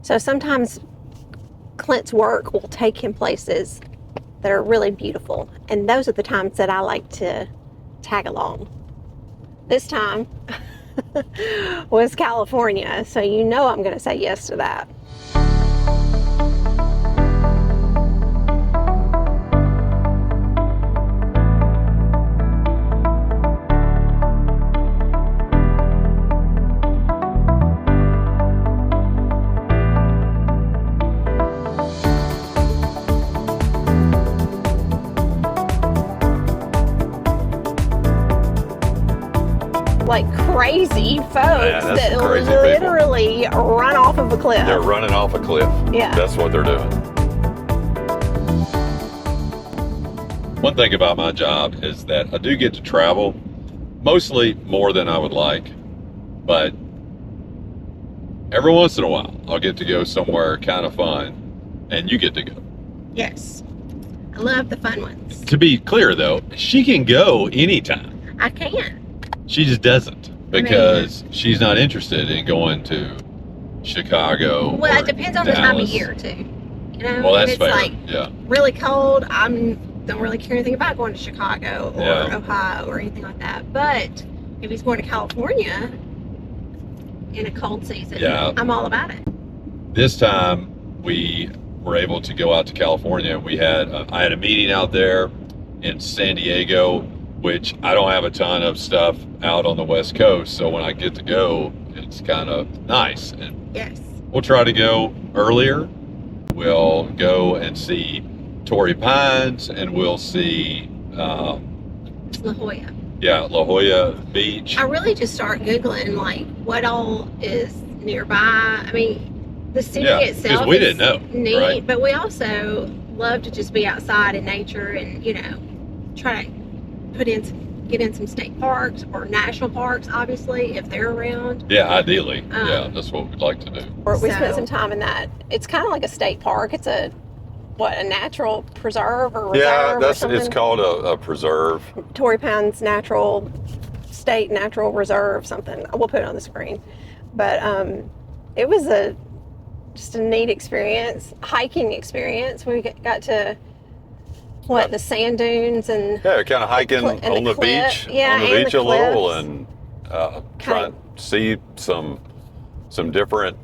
So sometimes Clint's work will take him places that are really beautiful, and those are the times that I like to tag along. This time was California, so you know I'm going to say yes to that. Like crazy folks that literally run off of a cliff. They're running off a cliff. Yeah. That's what they're doing. One thing about my job is that I do get to travel, mostly more than I would like, but every once in a while I'll get to go somewhere kind of fun, and you get to go. Yes. I love the fun ones. To be clear though, she can go anytime. I can. She just doesn't, because she's not interested in going to Chicago. Well, it depends on Dallas. The time of year too. You know, well, if that's it's fair. like Yeah. really cold, don't really care anything about going to Chicago or Ohio or anything like that. But if he's going to California in a cold season, I'm all about it. This time we were able to go out to California. I had a meeting out there in San Diego, which I don't have a ton of stuff out on the West Coast. So when I get to go, it's kind of nice. And yes. We'll try to go earlier. We'll go and see Torrey Pines, and we'll see La Jolla. Yeah, La Jolla Beach. I really just start Googling like what all is nearby. I mean, the city itself we is didn't know, neat, right? But we also love to just be outside in nature and, you know, try to get in some state parks or national parks, obviously, if they're around. Yeah, ideally. That's what we'd like to do. We spent some time in that. It's kind of like a state park. It's a natural preserve or reserve? It's called a preserve. Torrey Pines State Natural Reserve, something. We'll put it on the screen. But it was just a neat experience, hiking experience. We got to the sand dunes and kind of hiking on the beach, a little, and try to see some different,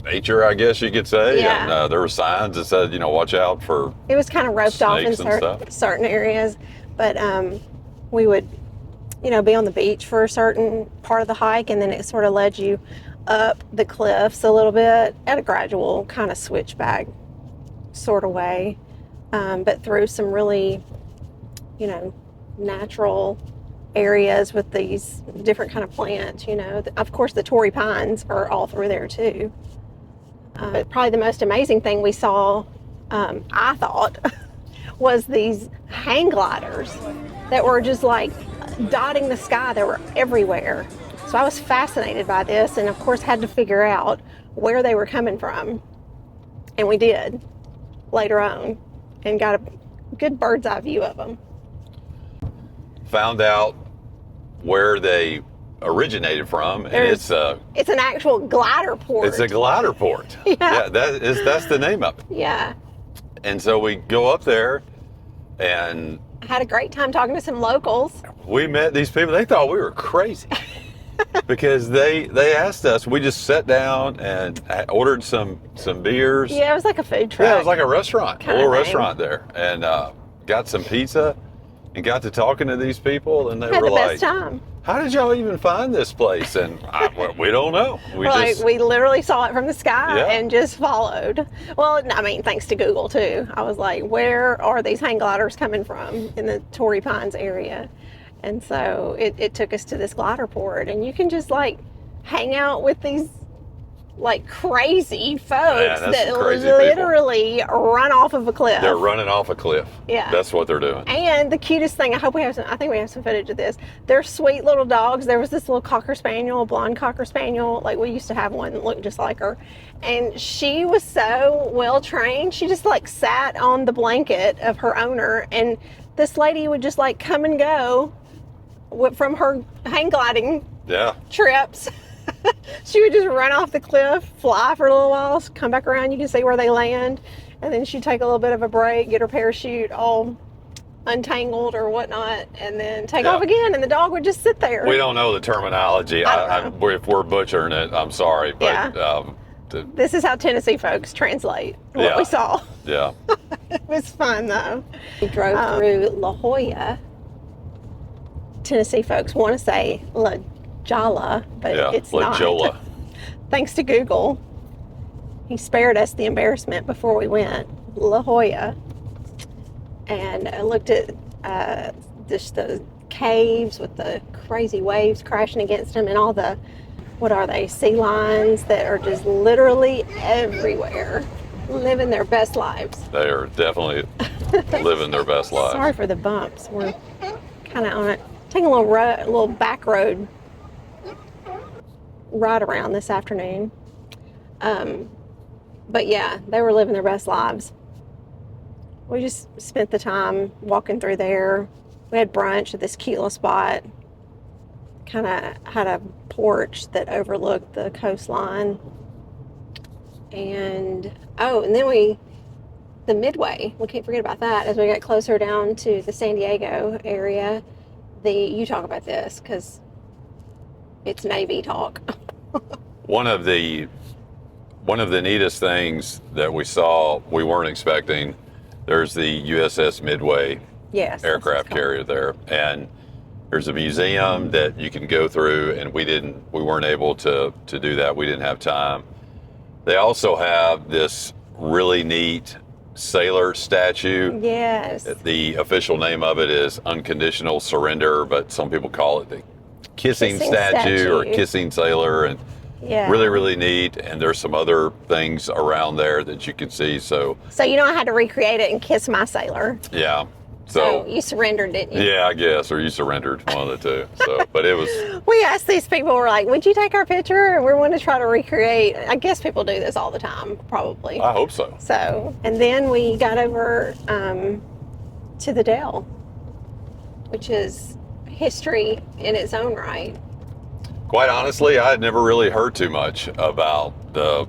nature, I guess you could say. Yeah. And there were signs that said, watch out for. It was kind of roped off in certain areas, but we would, be on the beach for a certain part of the hike, and then it sort of led you up the cliffs a little bit at a gradual kind of switchback sort of way. But through some really, natural areas with these different kind of plants, Of course, the Torrey Pines are all through there too. But probably the most amazing thing we saw, I thought, was these hang gliders that were just like dotting the sky. They were everywhere. So I was fascinated by this, and of course had to figure out where they were coming from. And we did later on, and got a good bird's eye view of them. Found out where they originated from, and it's an actual glider port. It's a glider port. Yeah, that's the name of it. Yeah. And so we go up there, and I had a great time talking to some locals. We met these people. They thought we were crazy because they asked us. We just sat down and ordered some beers. Yeah, it was like a food truck. Yeah, it was like a restaurant, a little restaurant there, and got some pizza, and got to talking to these people, and they were like, best time. How did y'all even find this place? And we don't know. We literally saw it from the sky and just followed. Well, I mean, thanks to Google too. I was like, where are these hang gliders coming from in the Torrey Pines area? And so it took us to this glider port, and you can just like hang out with these like crazy folks that literally run off of a cliff. They're running off a cliff. Yeah. That's what they're doing. And the cutest thing, I think we have some footage of this. They're sweet little dogs. There was this little cocker spaniel, a blonde cocker spaniel. Like, we used to have one that looked just like her. And she was so well trained. She just like sat on the blanket of her owner, and this lady would just like come and go from her hang gliding trips. She would just run off the cliff, fly for a little while, come back around, you can see where they land, and then she'd take a little bit of a break, get her parachute all untangled or whatnot, and then take off again, and the dog would just sit there. We don't know the terminology. If we're butchering it, I'm sorry, but this is how Tennessee folks translate what we saw. Yeah. It was fun though. We drove through La Jolla. Tennessee folks want to say La Jolla, but it's like not. Jolla. Thanks to Google, he spared us the embarrassment before we went. La Jolla. And I looked at just the caves with the crazy waves crashing against them and all the, what are they, sea lions that are just literally everywhere, living their best lives. They are definitely living their best lives. Sorry for the bumps. We're kind of on it, taking a little back road ride around this afternoon. But yeah, they were living their best lives. We just spent the time walking through there. We had brunch at this cute little spot. Kind of had a porch that overlooked the coastline. And then the Midway, we can't forget about that. As we got closer down to the San Diego area, you talk about this because it's Navy talk. One of the neatest things that we saw, we weren't expecting. There's the USS Midway aircraft carrier there, and there's a museum that you can go through, and we weren't able to do that. We didn't have time. They also have this really neat sailor statue. Yes. The official name of it is Unconditional Surrender, but some people call it the kissing statue or kissing sailor, and really, really neat. And there's some other things around there that you can see. So you know I had to recreate it and kiss my sailor. Yeah. So you surrendered, didn't you? Yeah, I guess, or you surrendered, one of the two. So, but it was. We asked these people, we're like, would you take our picture? And we want to try to recreate. I guess people do this all the time, probably. I hope so. So, and then we got over to the Del, which is history in its own right. Quite honestly, I had never really heard too much about the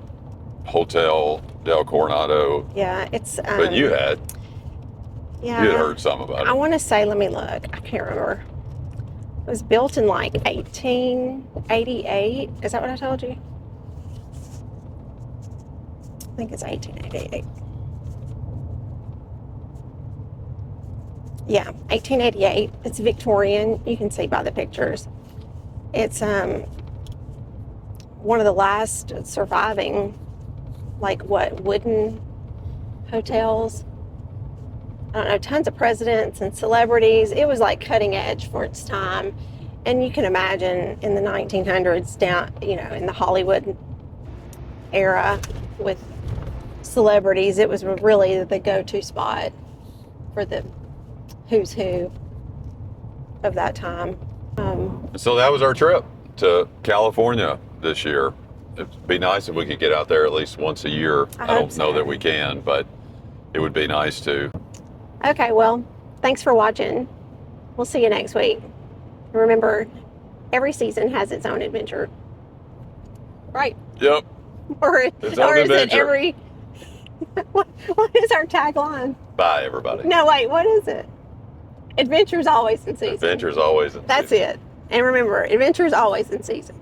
Hotel Del Coronado. Yeah, it's. But you had. Yeah. You had heard some about it. I want to say, let me look. I can't remember. It was built in like 1888. Is that what I told you? I think it's 1888. Yeah, 1888. It's Victorian. You can see by the pictures. It's one of the last surviving, wooden hotels. I don't know, tons of presidents and celebrities. It was like cutting edge for its time. And you can imagine in the 1900s down, in the Hollywood era with celebrities, it was really the go-to spot for the who's who of that time. So that was our trip to California this year. It'd be nice if we could get out there at least once a year. I don't know that we can, but it would be nice to. Okay, well, thanks for watching. We'll see you next week. Remember, every season has its own adventure. Right? Yep. Or is it every... What is our tagline? Bye, everybody. No, wait, what is it? Adventure's always in season. Adventure's always in season. That's it. And remember, adventure's always in season.